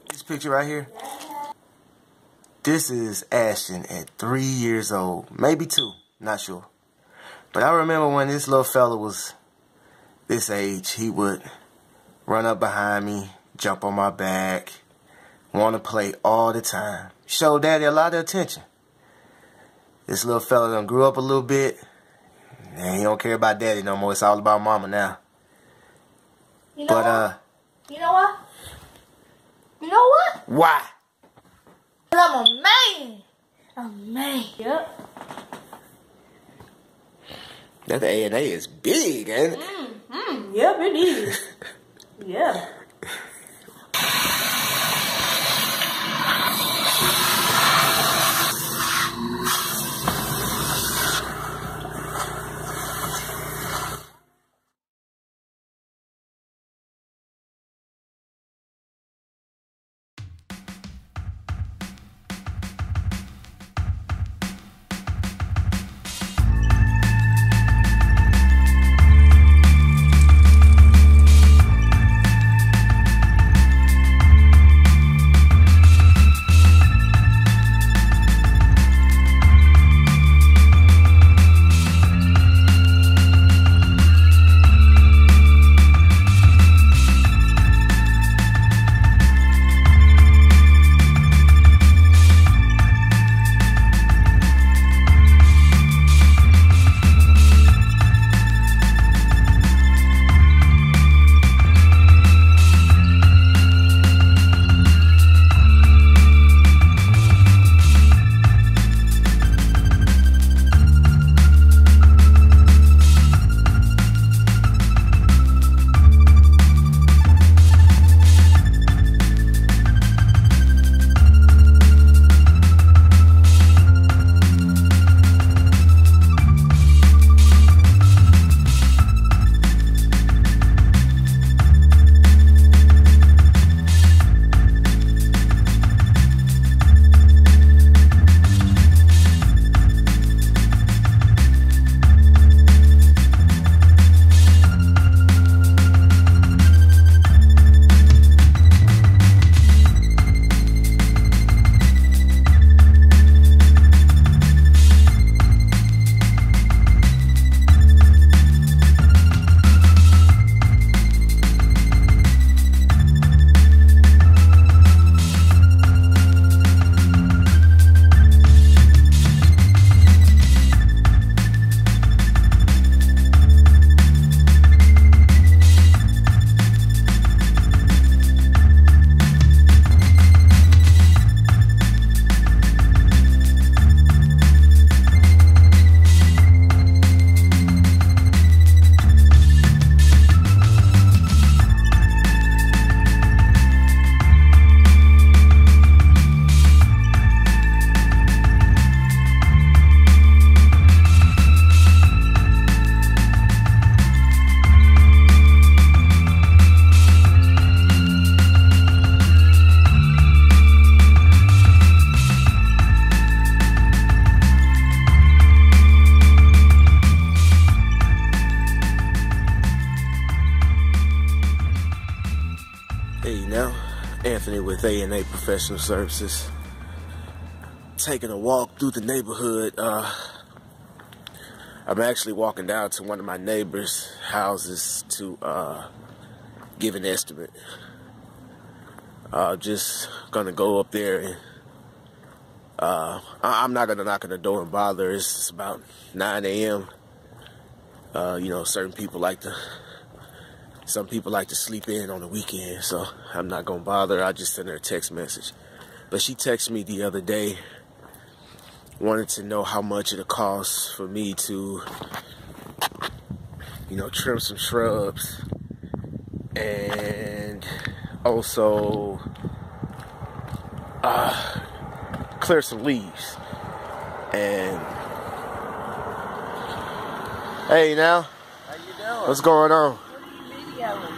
This picture right here. This is Ashton at 3 years old, maybe 2, not sure. But I remember when this little fella was this age, he would run up behind me, jump on my back, want to play all the time. Show daddy a lot of attention. This little fella done grew up a little bit, and he don't care about daddy no more. It's all about mama now. You know what? You know what? You know what? Why? I'm a man. I'm a man. Yep. That A&A is big, ain't it? Yep, it is. Yeah. Hey now, Anthony with A&A Professional Services. Taking a walk through the neighborhood. I'm actually walking down to one of my neighbors' houses to give an estimate. Just gonna go up there and I'm not gonna knock on the door and bother. It's about 9 a.m. You know, some people like to sleep in on the weekend, so I'm not gonna bother. I just sent her a text message. But she texted me the other day, wanted to know how much it'll cost for me to, you know, trim some shrubs and also clear some leaves. And hey now, how you doing? What's going on?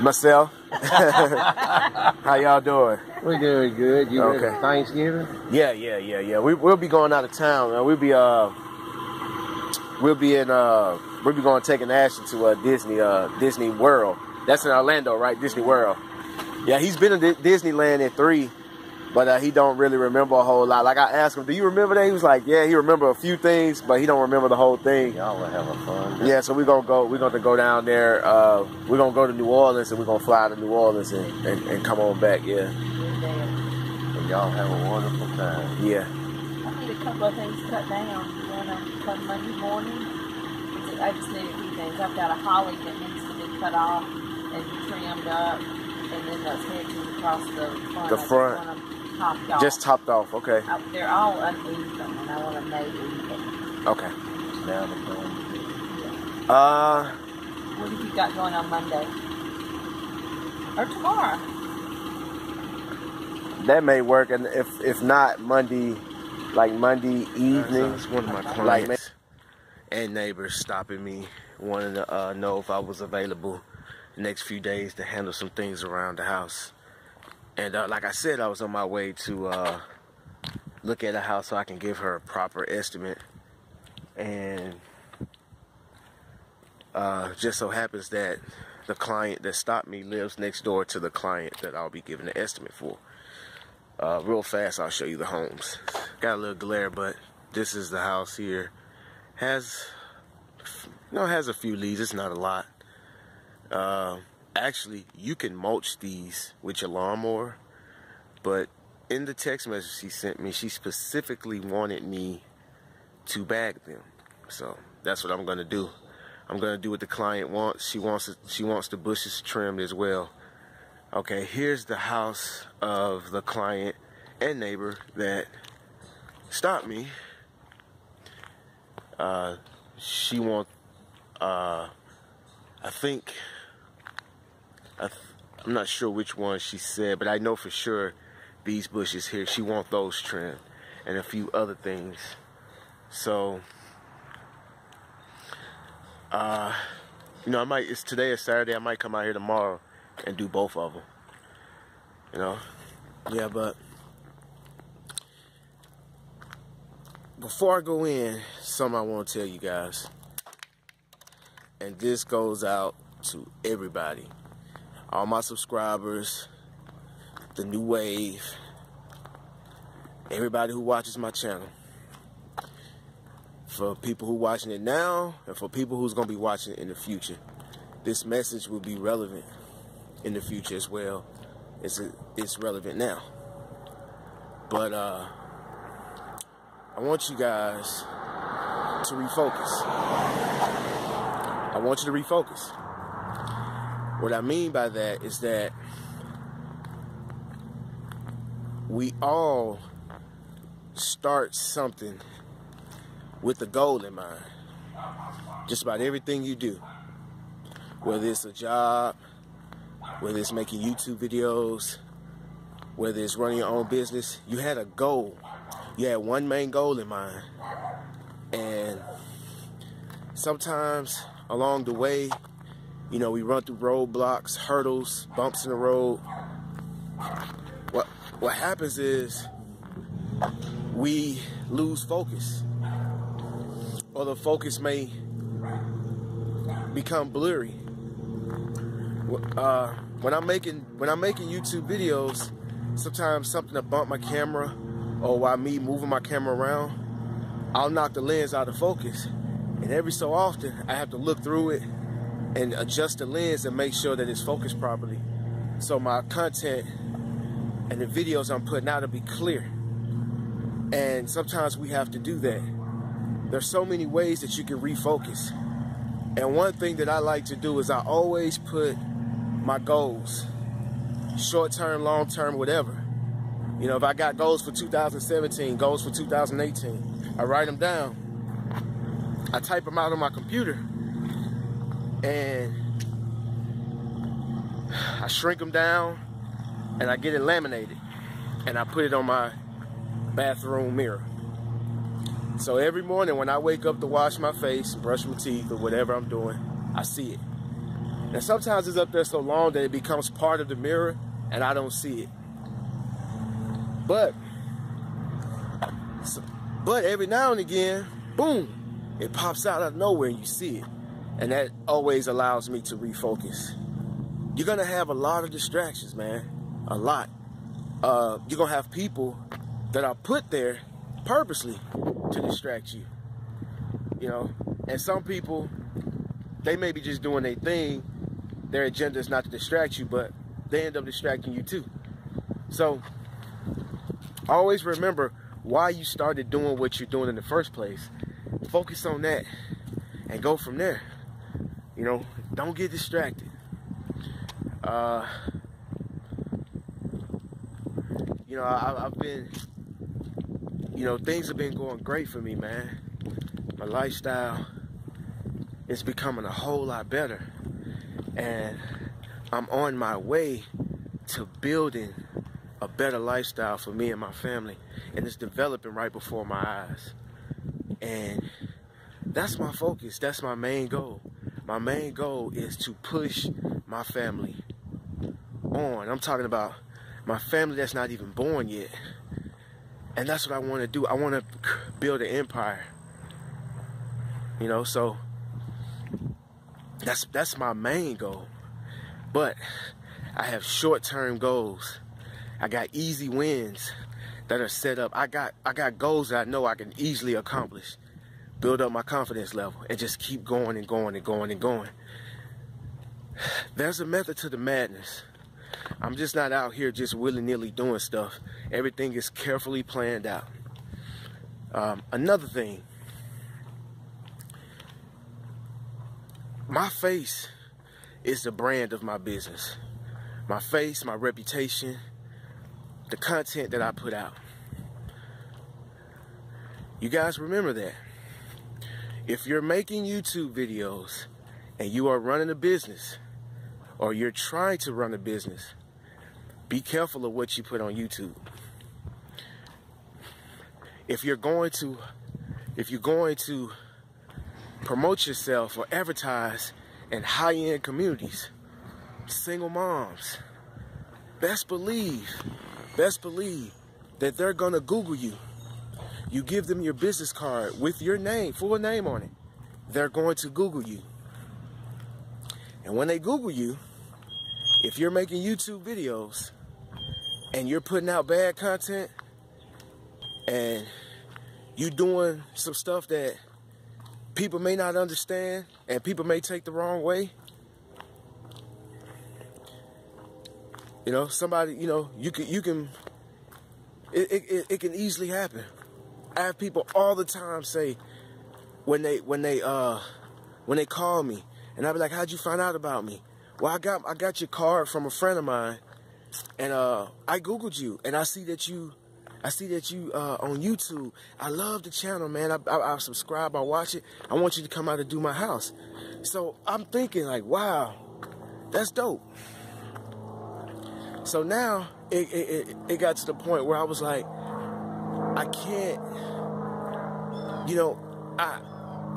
Myself. How y'all doing? We're doing good. You ready Okay. for Thanksgiving? Yeah. We'll be going out of town. We'll be going taking Ashton to Disney World. That's in Orlando, right? Disney World. Yeah, he's been to Disneyland at 3, but he don't really remember a whole lot. Like I asked him, do you remember that? He was like, yeah, he remember a few things, but he don't remember the whole thing. Y'all were having fun. Yeah, so we're gonna go down there. We're gonna go to New Orleans, and we're gonna fly to New Orleans and come on back. Yeah. And y'all have a wonderful time. Yeah. I need a couple of things cut down. You want to come Monday morning? I just need a few things. I've got a holly that needs to be cut off and trimmed up, and then those hedges across the front. The front. I just want them topped off. Just topped off. Okay. They're all uneven, and I want them made even. Okay. Now the fun. What have you got going on Monday? Or tomorrow? That may work, and if not Monday, like Monday evening, It's one of my like clients. and neighbors stopping me, wanting to know if I was available the next few days to handle some things around the house. And like I said, I was on my way to look at a house so I can give her a proper estimate. And just so happens that the client that stopped me lives next door to the client that I'll be giving the estimate for. Real fast, I'll show you the homes. Got a little glare, but this is the house here. Has a few leaves. It's not a lot. Actually, you can mulch these with your lawnmower, but in the text message she sent me, she specifically wanted me to bag them. So that's what I'm gonna do. I'm gonna do what the client wants. She wants the bushes trimmed as well. Okay, here's the house of the client and neighbor that stopped me. She wants, I'm not sure which one she said, but I know for sure these bushes here, she wants those trimmed and a few other things. So, you know, today is Saturday, I might come out here tomorrow and do both of them, you know. Yeah, but before I go in, something I want to tell you guys, and this goes out to everybody, all my subscribers, the new wave, everybody who watches my channel, for people who watching it now and for people who's going to be watching it in the future. This message will be relevant in the future as well. It's relevant now. But I want you guys to refocus. I want you to refocus. What I mean by that is that we all start something with a goal in mind. Just about everything you do, whether it's a job, whether it's making YouTube videos, whether it's running your own business, you had a goal. You had one main goal in mind. And sometimes along the way, you know, we run through roadblocks, hurdles, bumps in the road. What happens is we lose focus, or the focus may become blurry. When I'm making YouTube videos, sometimes something to bump my camera, or while me moving my camera around, I'll knock the lens out of focus. And every so often, I have to look through it and adjust the lens and make sure that it's focused properly, so my content and the videos I'm putting out will be clear. And sometimes we have to do that. There's so many ways that you can refocus. And one thing that I like to do is I always put my goals, short-term, long-term, whatever. You know, if I got goals for 2017, goals for 2018, I write them down. I type them out on my computer, and I shrink them down, and I get it laminated, and I put it on my bathroom mirror. So every morning when I wake up to wash my face, brush my teeth, or whatever I'm doing, I see it. And sometimes it's up there so long that it becomes part of the mirror and I don't see it. But every now and again, boom, it pops out of nowhere and you see it. And that always allows me to refocus. you're going to have a lot of distractions, man. A lot. You're going to have people that are put there purposely to distract you. You know, and some people, they may be just doing their thing. Their agenda is not to distract you, but they end up distracting you too. So always remember why you started doing what you're doing in the first place. Focus on that and go from there. You know, don't get distracted. You know, I've been, you know, things have been going great for me, man. My lifestyle is becoming a whole lot better. And I'm on my way to building a better lifestyle for me and my family. And it's developing right before my eyes. And that's my focus. That's my main goal. My main goal is to push my family on. I'm talking about my family that's not even born yet. And that's what I want to do. I want to build an empire. You know, so that's my main goal. But I have short-term goals. I got easy wins that are set up. I got goals that I know I can easily accomplish. Build up my confidence level and just keep going and going and going and going. There's a method to the madness. I'm just not out here just willy-nilly doing stuff. Everything is carefully planned out. Another thing, my face is the brand of my business. My face, my reputation, the content that I put out. You guys remember that. If you're making YouTube videos and you are running a business, or you're trying to run a business, be careful of what you put on YouTube. If you're going to promote yourself or advertise in high-end communities, single moms, best believe that they're gonna Google you. You give them your business card with your name, full name on it. They're going to Google you. And when they Google you, if you're making YouTube videos and you're putting out bad content and you doing some stuff that people may not understand and people may take the wrong way, you know, somebody, you know, it can easily happen. I have people all the time say when they call me, and I be like, "How'd you find out about me?" Well, I got your card from a friend of mine, and I Googled you, and I see that you on YouTube. I love the channel, man. I subscribe, I watch it. I want you to come out and do my house. So I'm thinking like, wow, that's dope. So now it got to the point where I was like, I can't, you know,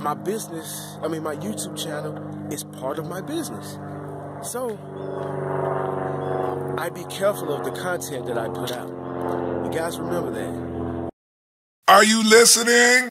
my business, I mean, my YouTube channel is part of my business. So I be careful of the content that I put out. You guys remember that. Are you listening?